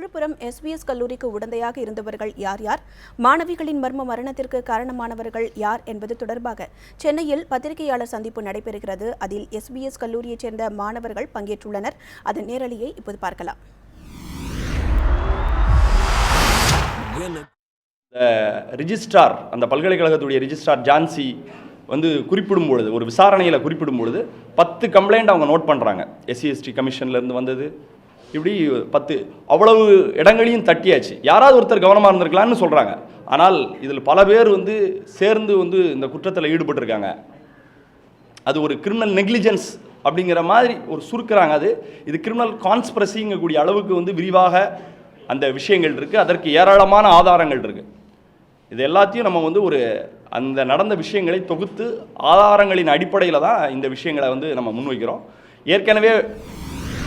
Villupuram SBS கல்லூரிக்கு உடந்தையாக இருந்தவர்கள் யார் யார், மாணவிகளின் மர்ம மரணத்திற்கு காரணமானவர்கள் யார் என்பது தொடர்பாக சென்னையில் பத்திரிகையாளர் சந்திப்பு நடைபெறுகிறது. அதில் எஸ்பிஎஸ் கல்லூரியைச் சேர்ந்த மாணவர்கள் பங்கேற்றுள்ளனர். அதன் நேரலையை இப்போது பார்க்கலாம். ரிஜிஸ்ட்ரார், அந்த பல்கலைக்கழகத்துடைய ரிஜிஸ்ட்ரார் ஜான்சி குறிப்பிடும் பொழுது, ஒரு விசாரணையில் குறிப்பிடும் பொழுது 10 கம்ப்ளைண்ட் அவங்க நோட் பண்ணுறாங்க. SC/ST கமிஷன்லேருந்து வந்தது, இப்படி 10 அவ்வளவு இடங்களையும் தட்டியாச்சு. யாராவது ஒருத்தர் கவனமாக இருந்திருக்கலான்னு சொல்கிறாங்க. ஆனால் இதில் பல பேர் சேர்ந்து இந்த குற்றத்தில் ஈடுபட்டிருக்காங்க. அது ஒரு கிரிமினல் நெக்லிஜென்ஸ் அப்படிங்கிற மாதிரி சுருக்குறாங்க. இது கிரிமினல் கான்ஸ்பிரசிங்கக்கூடிய அளவுக்கு விரிவாக அந்த விஷயங்கள் இருக்குது. அதற்கு ஏராளமான ஆதாரங்கள் இருக்குது. இது எல்லாத்தையும் நம்ம அந்த நடந்த விஷயங்களை தொகுத்து ஆதாரங்களின் அடிப்படையில் தான் இந்த விஷயங்களை நம்ம முன்வைக்கிறோம். ஏற்கனவே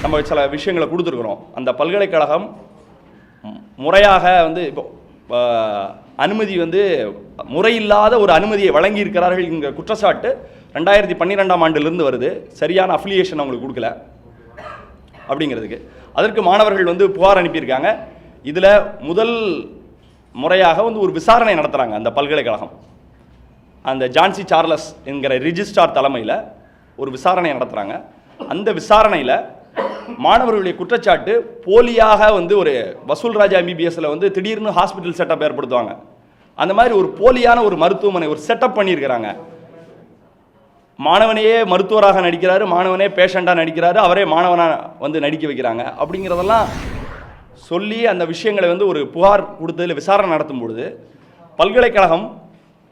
நம்ம சில விஷயங்களை கொடுத்துருக்குறோம். அந்த பல்கலைக்கழகம் முறையாக இப்போ அனுமதி முறையில்லாத ஒரு அனுமதியை வழங்கியிருக்கிறார்கள். இங்கே குற்றச்சாட்டு 2012ஆம் ஆண்டிலிருந்து வருது. சரியான அஃபிலியேஷன் அவங்களுக்கு கொடுக்கல அப்படிங்கிறதுக்கு. அதற்கு மாணவர்கள் புகார் அனுப்பியிருக்காங்க. இதில் முதல் முறையாக ஒரு விசாரணை நடத்துகிறாங்க. அந்த பல்கலைக்கழகம் அந்த ஜான்சி சார்லஸ் என்கிற ரிஜிஸ்ட்ரார் தலைமையில் ஒரு விசாரணை நடத்துகிறாங்க. அந்த விசாரணையில் மாணவர்களுடைய குற்றச்சாட்டு போலியாக ஒரு வசூல்ராஜா MBBSல திடீர்னு ஹாஸ்பிட்டல் செட்டப் ஏற்படுத்துவாங்க. அந்த மாதிரி ஒரு போலியான ஒரு மருத்துவமனை செட்டப் பண்ணியிருக்கிறாங்க. மாணவனையே மருத்துவராக நடிக்கிறாரு, மாணவனே பேஷண்டாக நடிக்கிறாரு, அவரே மாணவனாக நடிக்க வைக்கிறாங்க. அப்படிங்கிறதெல்லாம் சொல்லி அந்த விஷயங்களை ஒரு புகார் கொடுத்ததில் விசாரணை நடத்தும் பொழுது பல்கலைக்கழகம்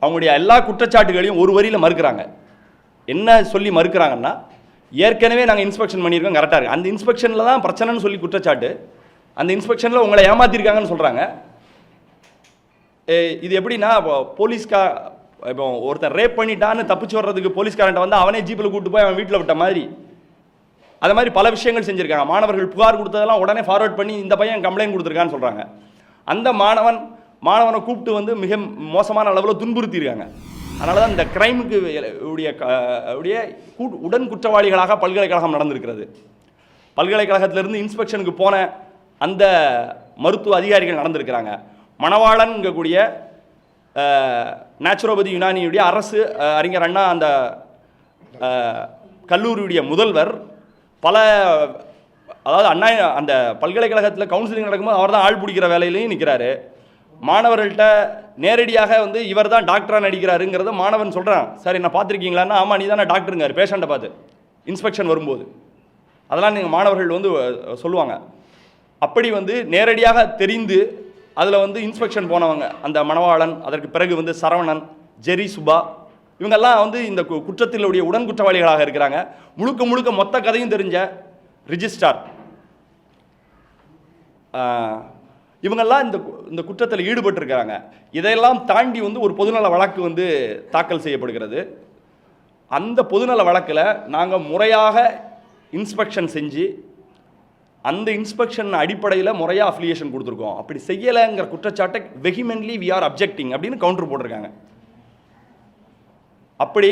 அவங்களுடைய எல்லா குற்றச்சாட்டுகளையும் ஒரு வரியில் மறுக்கிறாங்க. என்ன சொல்லி மறுக்கிறாங்கன்னா, ஏற்கனவே நாங்கள் இன்ஸ்பெக்ஷன் பண்ணியிருக்கோம், கரெக்டாக இருக்குது. அந்த இன்ஸ்பெக்ஷனில் தான் பிரச்சனைன்னு சொல்லி குற்றச்சாட்டு. அந்த இன்ஸ்பெக்ஷனில் உங்களை ஏமாற்றிருக்காங்கன்னு சொல்கிறாங்க. இது எப்படின்னா, இப்போ ஒருத்தன் ரேப் பண்ணிட்டான்னு தப்பிச்சு வர்றதுக்கு போலீஸ்காரன்ட்ட அவனே ஜீப்பில் கூப்பிட்டு போய் அவன் வீட்டில் விட்ட மாதிரி, அது மாதிரி பல விஷயங்கள் செஞ்சுருக்காங்க. மாணவர்கள் புகார் கொடுத்ததெல்லாம் உடனே ஃபார்வர்ட் பண்ணி இந்த பையன் கம்ப்ளைண்ட் கொடுத்துருக்கான்னு சொல்கிறாங்க. அந்த மாணவனை கூப்பிட்டு மிக மோசமான அளவில் துன்புறுத்தியிருக்காங்க. அதனால தான் இந்த கிரைமுக்கு உடைய உடன் குற்றவாளிகளாக பல்கலைக்கழகம் நடந்திருக்கிறது. பல்கலைக்கழகத்திலிருந்து இன்ஸ்பெக்ஷனுக்கு போன அந்த மருத்துவ அதிகாரிகள் நடந்திருக்கிறாங்க. மணவாளன்கக்கூடிய நேச்சுரோபதி யுனானியுடைய அரசு அறிஞர் அண்ணா அந்த கல்லூரியுடைய முதல்வர் அதாவது அண்ணா அந்த பல்கலைக்கழகத்தில் கவுன்சிலிங் நடக்கும்போது அவர் தான் ஆள் பிடிக்கிற வேலையிலையும் நிற்கிறாரு. மாணவர்கள்ட்ட நேரடியாக இவர் தான் டாக்டராக நடிக்கிறாருங்கிறத மாணவன் சொல்கிறான். சார் என்ன பார்த்துருக்கீங்களான்னா, ஆமாம் நீ தானே டாக்டருங்காரு பேஷண்ட்டை பார்த்து இன்ஸ்பெக்ஷன் வரும்போது. அதெல்லாம் நீங்கள் மாணவர்கள் சொல்லுவாங்க. அப்படி நேரடியாக தெரிந்து அதில் இன்ஸ்பெக்ஷன் போனவங்க அந்த மணவாளன், அதற்கு பிறகு சரவணன், ஜெரி சுபா, இவங்கெல்லாம் இந்த குற்றத்திலுடைய உடன் குற்றவாளிகளாக இருக்கிறாங்க. முழுக்க மொத்த கதையும் தெரிஞ்ச ரிஜிஸ்ட்ரார், இவங்கெல்லாம் இந்த குற்றத்தில் ஈடுபட்டிருக்கிறாங்க. இதையெல்லாம் தாண்டி ஒரு பொதுநல வழக்கு தாக்கல் செய்யப்படுகிறது. அந்த பொதுநல வழக்கில் நாங்கள் முறையாக இன்ஸ்பெக்ஷன் செஞ்சு அந்த இன்ஸ்பெக்ஷன் அடிப்படையில் முறையாக அஃபிலியேஷன் கொடுத்துருக்கோம். அப்படி செய்யலைங்கிற குற்றச்சாட்டை வெஹிமென்ட்லி வி ஆர் அப்ஜெக்டிங் அப்படின்னு கவுண்டர் போட்டிருக்காங்க. அப்படி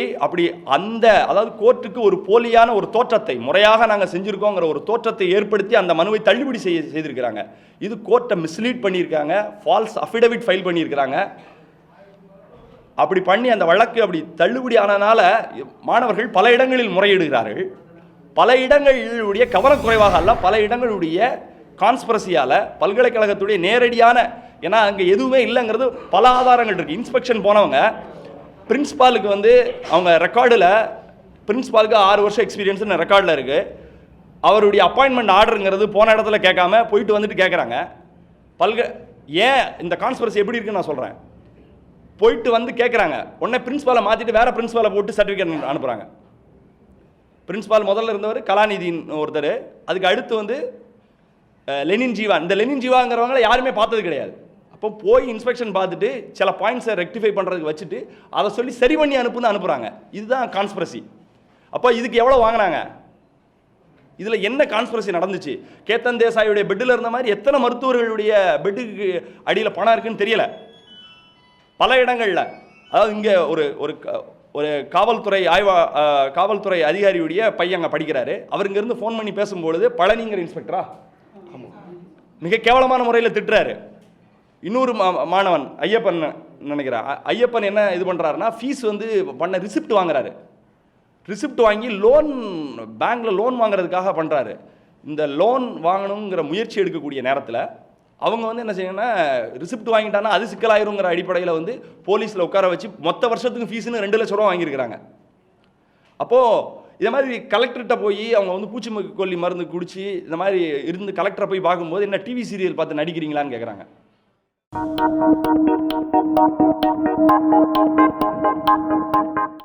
அதாவது கோர்ட்டுக்கு ஒரு போலியான ஒரு தோற்றத்தை முறையாக நாங்கள் செஞ்சுருக்கோங்கிற ஒரு தோற்றத்தை ஏற்படுத்தி அந்த மனுவை தள்ளுபடி செய்திருக்கிறாங்க. இது கோர்ட்டை மிஸ்லீட் பண்ணியிருக்காங்க, ஃபால்ஸ் அஃபிடவிட் ஃபைல் பண்ணியிருக்கிறாங்க. அப்படி பண்ணி அந்த வழக்கு அப்படி தள்ளுபடி ஆனதுனால மாணவர்கள் பல இடங்களில் முறையிடுகிறார்கள். பல இடங்களுடைய கவனக்குறைவாக அல்ல, பல இடங்களுடைய கான்ஸ்பிரசியால் பல்கலைக்கழகத்துடைய நேரடியான, ஏன்னா அங்கே எதுவுமே இல்லைங்கிறது பல ஆதாரங்கள் இருக்குது. இன்ஸ்பெக்ஷன் போனவங்க பிரின்ஸ்பாலுக்கு அவங்க ரெக்கார்டில் பிரின்ஸ்பாலுக்கு 6 வருஷம் எக்ஸ்பீரியன்ஸ்னு ரெக்கார்டில் இருக்குது. அவருடைய அப்பாயின்மெண்ட் ஆர்டருங்கிறது போன இடத்துல கேட்காம போயிட்டு கேட்குறாங்க. ஏன் இந்த கான்ஸ்பிரசி எப்படி இருக்குன்னு நான் சொல்கிறேன். போயிட்டு கேட்குறாங்க, உடனே பிரின்ஸ்பாலை மாற்றிட்டு வேறு பிரின்ஸ்பாலை போட்டு சர்டிஃபிகேட் அனுப்புகிறாங்க. பிரின்ஸ்பால் முதல்ல இருந்தவர் கலாநிதின்னு ஒருத்தர், அதுக்கு அடுத்து லெனின் ஜீவா. இந்த லெனின் ஜீவாங்கிறவங்கள யாருமே பார்த்தது கிடையாது. அப்போ போய் இன்ஸ்பெக்ஷன் பார்த்துட்டு சில பாயிண்ட்ஸை ரெக்டிஃபை பண்ணுறதுக்கு வச்சுட்டு அதை சொல்லி சரி பண்ணி அனுப்புகிறாங்க. இதுதான் கான்ஸ்பிரசி. அப்போ இதுக்கு எவ்வளோ வாங்கினாங்க? இதில் என்ன கான்ஸ்பிரசி நடந்துச்சு? கேத்தன் தேசாயுடைய பெட்டில் இருந்த மாதிரி எத்தனை மருத்துவர்களுடைய பெட்டுக்கு அடியில் பணம் இருக்குன்னு தெரியல. பல இடங்களில், அதாவது இங்கே ஒரு காவல்துறை அதிகாரியுடைய பையன் அங்கே படிக்கிறாரு. அவர் இங்கேருந்து ஃபோன் பண்ணி பேசும்பொழுது, பழனிங்கிற இன்ஸ்பெக்டரா மிக கேவலமான முறையில் திட்டுறாரு. இன்னொரு மாணவன் ஐயப்பன் நினைக்கிறேன், ஐயப்பன் என்ன இது பண்ணுறாருன்னா ஃபீஸ் வந்து பண்ண ரிசிப்ட் வாங்குறாரு. ரிசிப்ட் வாங்கி லோன் பேங்க்கில் லோன் வாங்குறதுக்காக பண்ணுறாரு. இந்த லோன் வாங்கணுங்கிற முயற்சி எடுக்கக்கூடிய நேரத்தில் அவங்க வந்து என்ன செய்யணும்னா ரிசிப்ட் வாங்கிட்டாங்கன்னா அது சிக்கலாயிருங்கிற அடிப்படையில் வந்து போலீஸில் உட்கார வச்சு மொத்த வருஷத்துக்கு ஃபீஸுன்னு 2 லட்ச ரூபா வாங்கியிருக்கிறாங்க. அப்போது இதை மாதிரி கலெக்டர்கிட்ட போய் அவங்க வந்து பூச்சிக்கொல்லி மருந்து குடிச்சு இந்த மாதிரி இருந்து கலெக்டரை போய் பார்க்கும்போது என்ன டிவி சீரியல் பார்த்து நடிக்கிறீங்களான்னு கேட்குறாங்க.